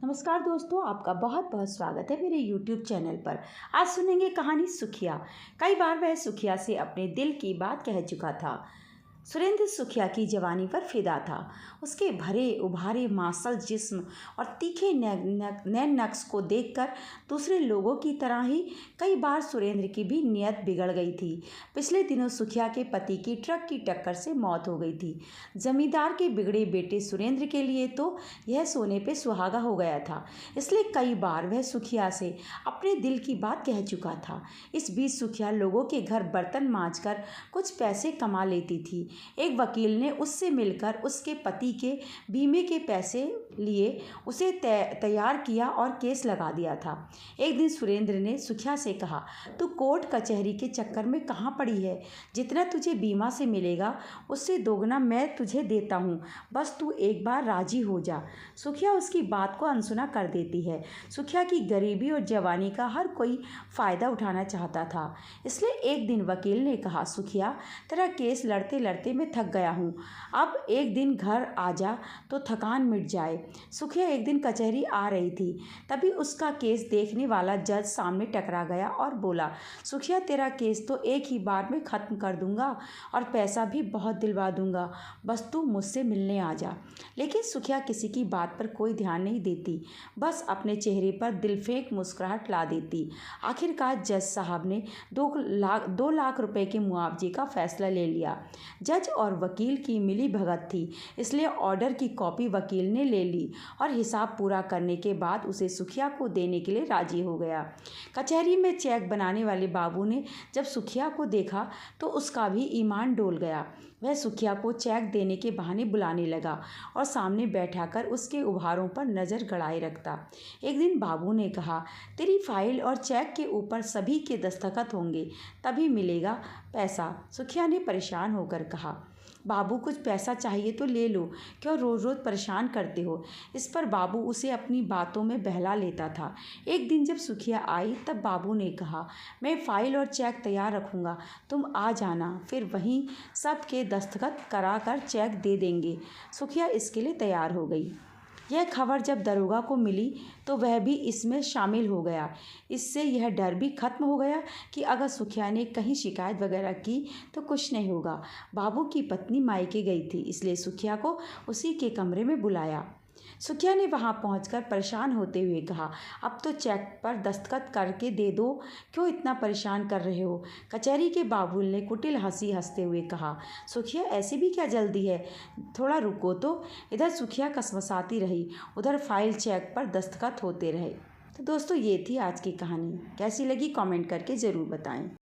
नमस्कार दोस्तों, आपका बहुत बहुत स्वागत है मेरे YouTube चैनल पर। आज सुनेंगे कहानी सुखिया। कई बार वह सुखिया से अपने दिल की बात कह चुका था। सुरेंद्र सुखिया की जवानी पर फिदा था। उसके भरे उभारे मांसल जिस्म और तीखे नैन नक्श को देखकर दूसरे लोगों की तरह ही कई बार सुरेंद्र की भी नीयत बिगड़ गई थी। पिछले दिनों सुखिया के पति की ट्रक की टक्कर से मौत हो गई थी। जमींदार के बिगड़े बेटे सुरेंद्र के लिए तो यह सोने पे सुहागा हो गया था, इसलिए कई बार वह सुखिया से अपने दिल की बात कह चुका था। इस बीच सुखिया लोगों के घर बर्तन मांजकर कुछ पैसे कमा लेती थी। एक वकील ने उससे मिलकर उसके पति के बीमे के पैसे लिए उसे तैयार किया और केस लगा दिया था। एक दिन सुरेंद्र ने सुखिया से कहा, तू कोर्ट कचहरी के चक्कर में कहाँ पड़ी है? जितना तुझे बीमा से मिलेगा उससे दोगुना मैं तुझे देता हूँ, बस तू एक बार राजी हो जा। सुखिया उसकी बात को अनसुना कर देती है। सुखिया की गरीबी और जवानी का हर कोई फ़ायदा उठाना चाहता था, इसलिए एक दिन वकील ने कहा, सुखिया तेरा केस लड़ते लड़ते मैं थक गया हूँ, अब एक दिन घर आ जा तो थकान मिट जाए। सुखिया एक दिन कचहरी आ रही थी, तभी उसका केस देखने वाला जज सामने टकरा गया और बोला, सुखिया तेरा केस तो एक ही बार में ख़त्म कर दूंगा और पैसा भी बहुत दिलवा दूंगा, बस तू मुझसे मिलने आ जा। लेकिन सुखिया किसी की बात पर कोई ध्यान नहीं देती, बस अपने चेहरे पर दिलफेक मुस्कुराहट ला देती। आखिरकार जज साहब ने 2 लाख रुपए के मुआवजे का फैसला ले लिया। जज और वकील की मिली भगत थी, इसलिए ऑर्डर की कॉपी वकील ने ले ली और हिसाब पूरा करने के बाद उसे सुखिया को देने के लिए राजी हो गया। कचहरी में चेक बनाने वाले बाबू ने जब सुखिया को देखा तो उसका भी ईमान डोल गया। वह सुखिया को चेक देने के बहाने बुलाने लगा और सामने बैठाकर उसके उभारों पर नज़र गड़ाए रखता। एक दिन बाबू ने कहा, तेरी फाइल और चेक के ऊपर सभी के दस्तखत होंगे, तभी मिलेगा पैसा। सुखिया ने परेशान होकर कहा, बाबू कुछ पैसा चाहिए तो ले लो, क्यों रोज़ रोज़ परेशान करते हो? इस पर बाबू उसे अपनी बातों में बहला लेता था। एक दिन जब सुखिया आई तब बाबू ने कहा, मैं फाइल और चेक तैयार रखूँगा, तुम आ जाना, फिर वहीं सब के दस्तखत करा कर चेक दे देंगे। सुखिया इसके लिए तैयार हो गई। यह खबर जब दरोगा को मिली तो वह भी इसमें शामिल हो गया। इससे यह डर भी खत्म हो गया कि अगर सुखिया ने कहीं शिकायत वगैरह की तो कुछ नहीं होगा। बाबू की पत्नी मायके गई थी, इसलिए सुखिया को उसी के कमरे में बुलाया। सुखिया ने वहां पहुंचकर परेशान होते हुए कहा, अब तो चेक पर दस्तखत करके दे दो, क्यों इतना परेशान कर रहे हो? कचहरी के बाबुल ने कुटिल हंसी हंसते हुए कहा, सुखिया ऐसी भी क्या जल्दी है, थोड़ा रुको तो। इधर सुखिया कसमसाती रही, उधर फाइल चेक पर दस्तखत होते रहे। तो दोस्तों, ये थी आज की कहानी। कैसी लगी कमेंट करके ज़रूर बताएं।